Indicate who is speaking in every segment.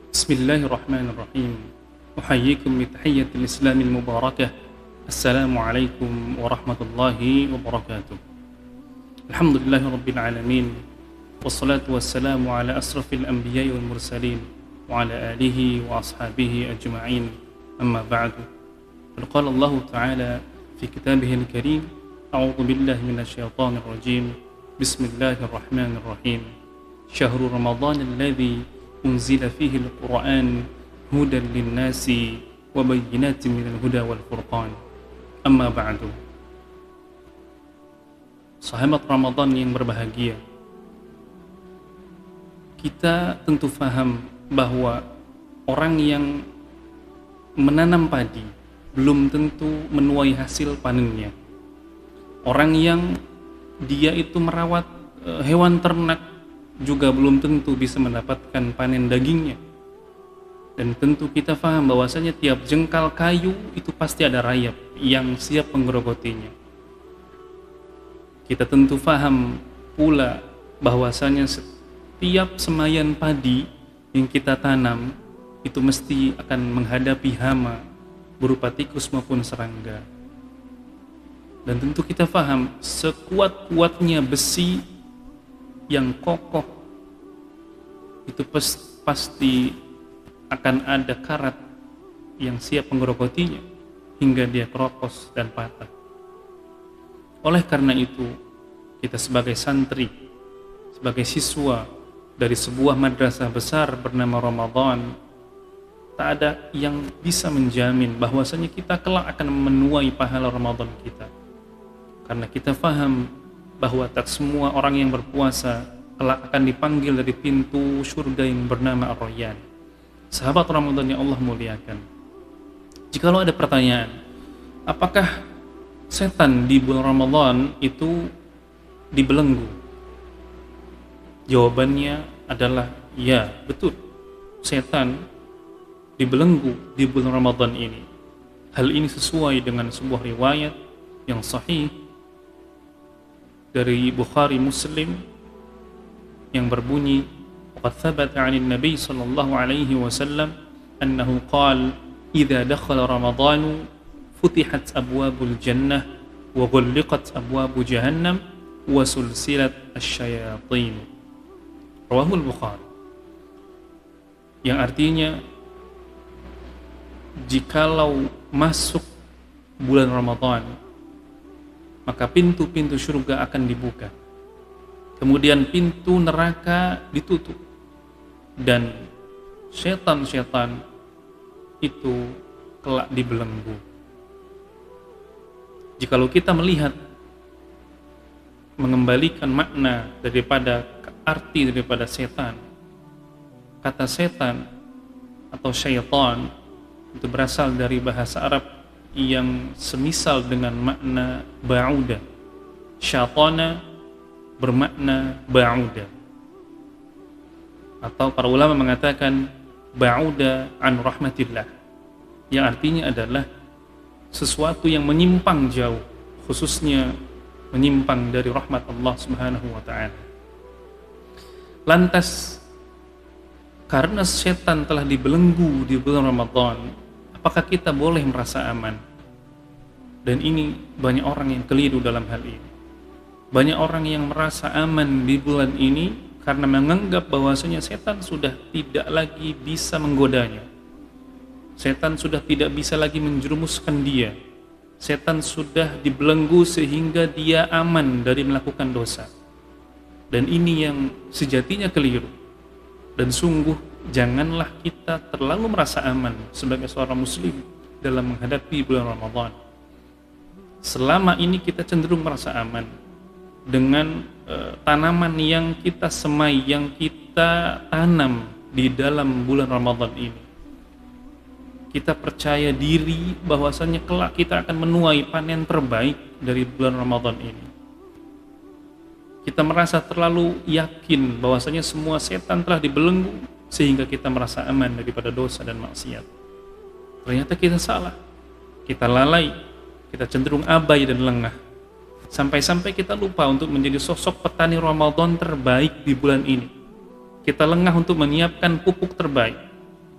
Speaker 1: Bismillahirrahmanirrahim. Uhayyikum bitahiyyatil Islamil mubarakah. Assalamualaikum warahmatullahi wabarakatuh. Alhamdulillahirabbil alamin. Wassalatu wassalamu ala asrafil anbiya'i wal mursalin wa ala alihi wa ashabihi ajma'in. Amma ba'du. Qala Allah Ta'ala fi kitabihil karim, a'udzu billahi minasyaitonir rajim. Bismillahirrahmanirrahim. Syahrul Ramadan alladzi unzila fihi al-Qur'an hudan lin-nasi wa bayyinatin minal huda wal furqan. Amma ba'du. Sahabat Ramadan yang berbahagia, kita tentu faham bahwa orang yang menanam padi belum tentu menuai hasil panennya. Orang yang dia itu merawat hewan ternak juga belum tentu bisa mendapatkan panen dagingnya. Dan tentu kita faham bahwasanya tiap jengkal kayu itu pasti ada rayap yang siap menggerogotinya. Kita tentu faham pula bahwasanya setiap semayan padi yang kita tanam itu mesti akan menghadapi hama berupa tikus maupun serangga. Dan tentu kita faham sekuat-kuatnya besi yang kokoh itu pasti akan ada karat yang siap menggerogotinya hingga dia keropos dan patah. Oleh karena itu, kita sebagai santri, sebagai siswa dari sebuah madrasah besar bernama Ramadan, tak ada yang bisa menjamin bahwasanya kita kelak akan menuai pahala Ramadan kita. Karena kita faham bahwa tak semua orang yang berpuasa kelak akan dipanggil dari pintu surga yang bernama Ar-Rayyan. Sahabat Ramadan yang Allah muliakan, jikalau ada pertanyaan, apakah setan di bulan Ramadan itu dibelenggu? Jawabannya adalah ya, betul. Setan dibelenggu di bulan Ramadan ini. Hal ini sesuai dengan sebuah riwayat yang sahih dari Bukhari Muslim yang berbunyi, "Qad thabata 'anil Nabi sallallahu alaihi wasallam annahu qala idza dakhala Ramadan futihat abwabul jannah wa ghulliqat abwabu jahannam wa sulsilat asyayatin." Rawahul Bukhari. Yang artinya, jikalau masuk bulan Ramadan, maka pintu-pintu surga akan dibuka. Kemudian pintu neraka ditutup. Dan setan-setan itu kelak dibelenggu. Jikalau kita melihat, mengembalikan makna daripada arti daripada setan, kata setan atau syaitan itu berasal dari bahasa Arab yang semisal dengan makna ba'uda. Syaitana bermakna ba'uda, atau para ulama mengatakan ba'uda an rahmatillah, yang artinya adalah sesuatu yang menyimpang jauh, khususnya menyimpang dari rahmat Allah Subhanahu wa ta'ala. Lantas, karena setan telah dibelenggu di bulan Ramadan, apakah kita boleh merasa aman? Dan ini banyak orang yang keliru dalam hal ini. Banyak orang yang merasa aman di bulan ini karena menganggap bahwasanya setan sudah tidak lagi bisa menggodanya. Setan sudah tidak bisa lagi menjerumuskan dia. Setan sudah dibelenggu sehingga dia aman dari melakukan dosa. Dan ini yang sejatinya keliru. Dan sungguh janganlah kita terlalu merasa aman sebagai seorang muslim dalam menghadapi bulan Ramadan. Selama ini kita cenderung merasa aman dengan tanaman yang kita semai, yang kita tanam di dalam bulan Ramadan ini. Kita percaya diri bahwasanya kelak kita akan menuai panen terbaik dari bulan Ramadan ini. Kita merasa terlalu yakin bahwasanya semua setan telah dibelenggu sehingga kita merasa aman daripada dosa dan maksiat. Ternyata kita salah. Kita lalai, kita cenderung abai dan lengah. Sampai-sampai kita lupa untuk menjadi sosok petani Ramadan terbaik di bulan ini. Kita lengah untuk menyiapkan pupuk terbaik.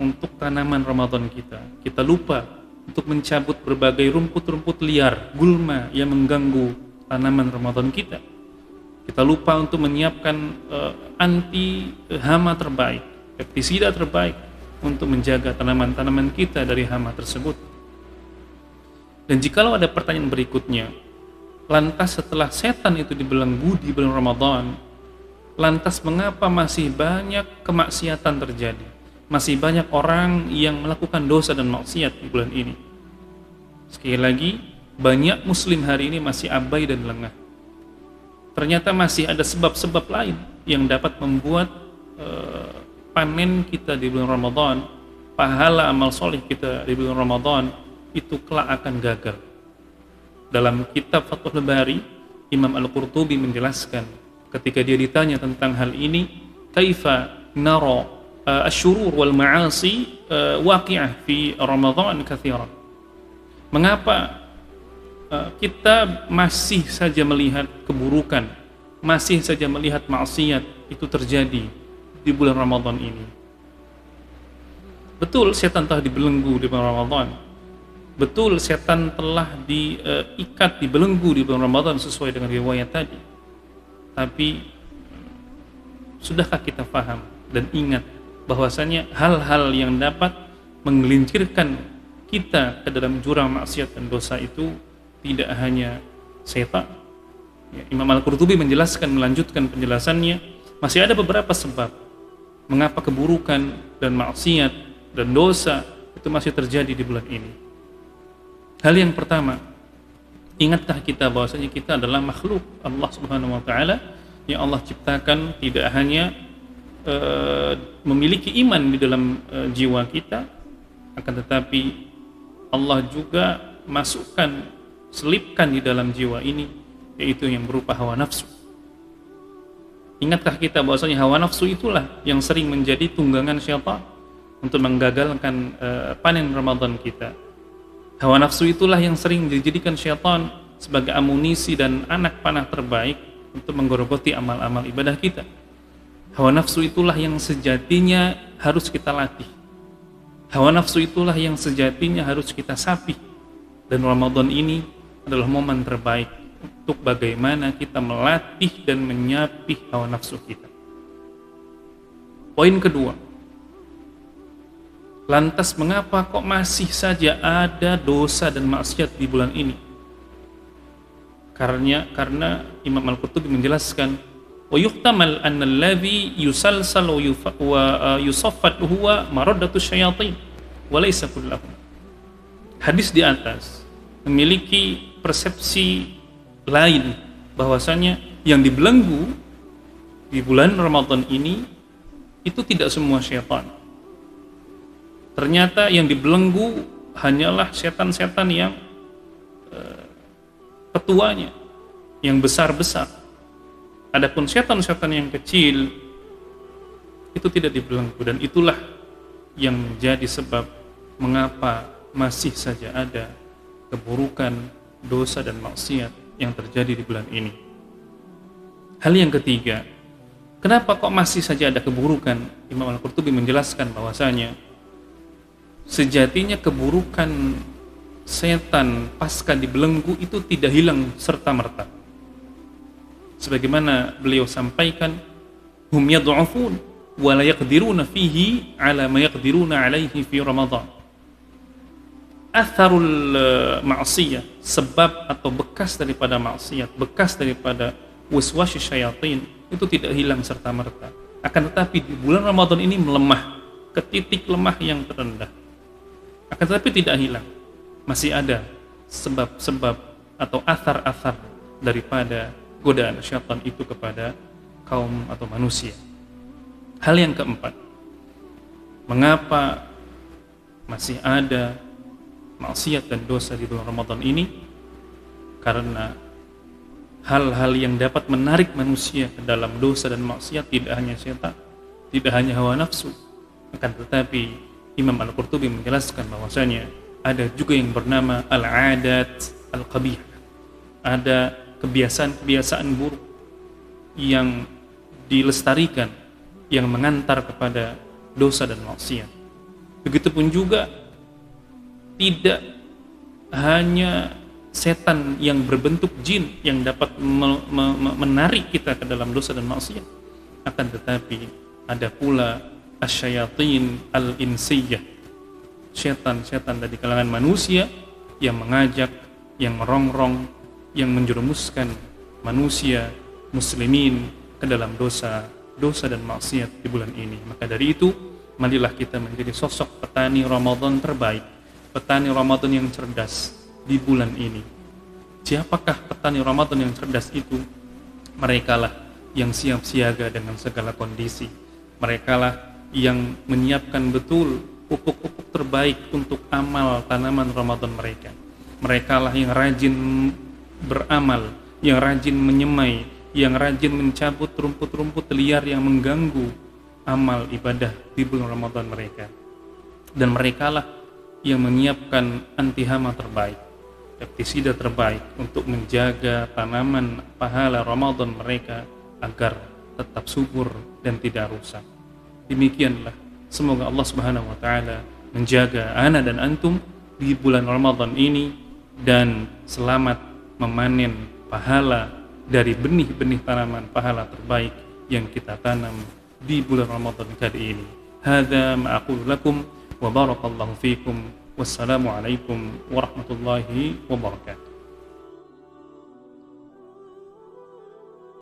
Speaker 1: untuk tanaman Ramadan kita. Kita lupa untuk mencabut berbagai rumput-rumput liar, gulma yang mengganggu tanaman Ramadan kita. Kita lupa untuk menyiapkan anti hama terbaik, pestisida terbaik untuk menjaga tanaman-tanaman kita dari hama tersebut. Dan jikalau ada pertanyaan berikutnya, lantas setelah setan itu dibelenggu di bulan Ramadan, lantas mengapa masih banyak kemaksiatan terjadi? Masih banyak orang yang melakukan dosa dan maksiat di bulan ini. Sekali lagi, banyak muslim hari ini masih abai dan lengah. Ternyata masih ada sebab-sebab lain yang dapat membuat panen kita di bulan Ramadan, pahala amal soleh kita di bulan Ramadan itu kelak akan gagal. Dalam kitab Fathul Bari, Imam Al-Qurtubi menjelaskan ketika dia ditanya tentang hal ini, kaifa nara asyurur wal ma'asi waqi'ah fi Ramadan katsiran. Mengapa kita masih saja melihat keburukan, masih saja melihat maksiat itu terjadi di bulan Ramadan ini? Betul setan telah dibelenggu di bulan Ramadan. Betul setan telah diikat, dibelenggu di bulan Ramadan sesuai dengan riwayat tadi. Tapi sudahkah kita paham dan ingat bahwasanya hal-hal yang dapat menggelincirkan kita ke dalam jurang maksiat dan dosa itu tidak hanya setan. Ya, Imam Al-Qurtubi menjelaskan, melanjutkan penjelasannya, masih ada beberapa sebab mengapa keburukan dan maksiat dan dosa itu masih terjadi di bulan ini. Hal yang pertama, ingatkah kita bahwasanya kita adalah makhluk Allah Subhanahu wa taala yang Allah ciptakan tidak hanya memiliki iman di dalam jiwa kita, akan tetapi Allah juga masukkan, selipkan di dalam jiwa ini, yaitu yang berupa hawa nafsu. Ingatkah kita bahwasanya hawa nafsu itulah yang sering menjadi tunggangan syaitan untuk menggagalkan panen Ramadan kita. Hawa nafsu itulah yang sering dijadikan syaitan sebagai amunisi dan anak panah terbaik untuk menggerogoti amal-amal ibadah kita. Hawa nafsu itulah yang sejatinya harus kita latih. Hawa nafsu itulah yang sejatinya harus kita sapi. Dan Ramadan ini adalah momen terbaik untuk bagaimana kita melatih dan menyapih hawa nafsu kita. Poin kedua, lantas mengapa kok masih saja ada dosa dan maksiat di bulan ini? Karena Imam Al-Qurtubi menjelaskan, wa yuhtamal anna alladhi yusalsal wa yusaffat huwa maraddatu syayatin wa laysa kullahu. Hadis di atas memiliki persepsi lain bahwasanya yang dibelenggu di bulan Ramadan ini itu tidak semua syaitan. Ternyata yang dibelenggu hanyalah setan-setan yang ketuanya, yang besar-besar. Adapun setan-setan yang kecil itu tidak dibelenggu, dan itulah yang menjadi sebab mengapa masih saja ada keburukan, dosa dan maksiat yang terjadi di bulan ini. Hal yang ketiga, kenapa kok masih saja ada keburukan? Imam Al-Qurtubi menjelaskan bahwasanya sejatinya keburukan setan pasca dibelenggu itu tidak hilang serta-merta. Sebagaimana beliau sampaikan, hum yad'ufun wa la yaqdiruna fihi ala ma yaqdiruna alaihi fi Ramadan. Atharul ma'siyah, sebab atau bekas daripada maksiat, bekas daripada waswasy syayatin itu tidak hilang serta-merta. Akan tetapi di bulan Ramadan ini melemah ke titik lemah yang terendah. Akan tetapi tidak hilang. Masih ada sebab-sebab atau athar-athar daripada godaan syaitan itu kepada kaum atau manusia. Hal yang keempat, mengapa masih ada maksiat dan dosa di bulan Ramadan ini? Karena hal-hal yang dapat menarik manusia ke dalam dosa dan maksiat tidak hanya syaitan, tidak hanya hawa nafsu, akan tetapi Imam Al-Qurtubi menjelaskan bahwasanya ada juga yang bernama al-adat al-qabih. Ada kebiasaan-kebiasaan buruk yang dilestarikan, yang mengantar kepada dosa dan maksiat. Begitupun juga tidak hanya setan yang berbentuk jin yang dapat menarik kita ke dalam dosa dan maksiat, akan tetapi ada pula asyayatin al-insiyah, setan-setan dari kalangan manusia yang mengajak, yang merongrong, yang menjerumuskan manusia muslimin ke dalam dosa dan maksiat di bulan ini. Maka dari itu, marilah kita menjadi sosok petani Ramadan terbaik, petani Ramadan yang cerdas di bulan ini. Siapakah petani Ramadan yang cerdas itu? Merekalah yang siap siaga dengan segala kondisi. Merekalah yang menyiapkan betul pupuk-pupuk terbaik untuk amal tanaman Ramadan mereka. Merekalah yang rajin beramal, yang rajin menyemai, yang rajin mencabut rumput-rumput liar yang mengganggu amal ibadah di bulan Ramadan mereka. Dan merekalah yang menyiapkan anti hama terbaik, pestisida terbaik untuk menjaga tanaman pahala Ramadan mereka agar tetap subur dan tidak rusak. Demikianlah, semoga Allah Subhanahu wa taala menjaga ana dan antum di bulan Ramadan ini dan selamat memanen pahala dari benih-benih tanaman pahala terbaik yang kita tanam di bulan Ramadan kali ini. Hadza ma aqulu lakum wa barakallahu fikum. Wassalamu alaikum warahmatullahi wabarakatuh.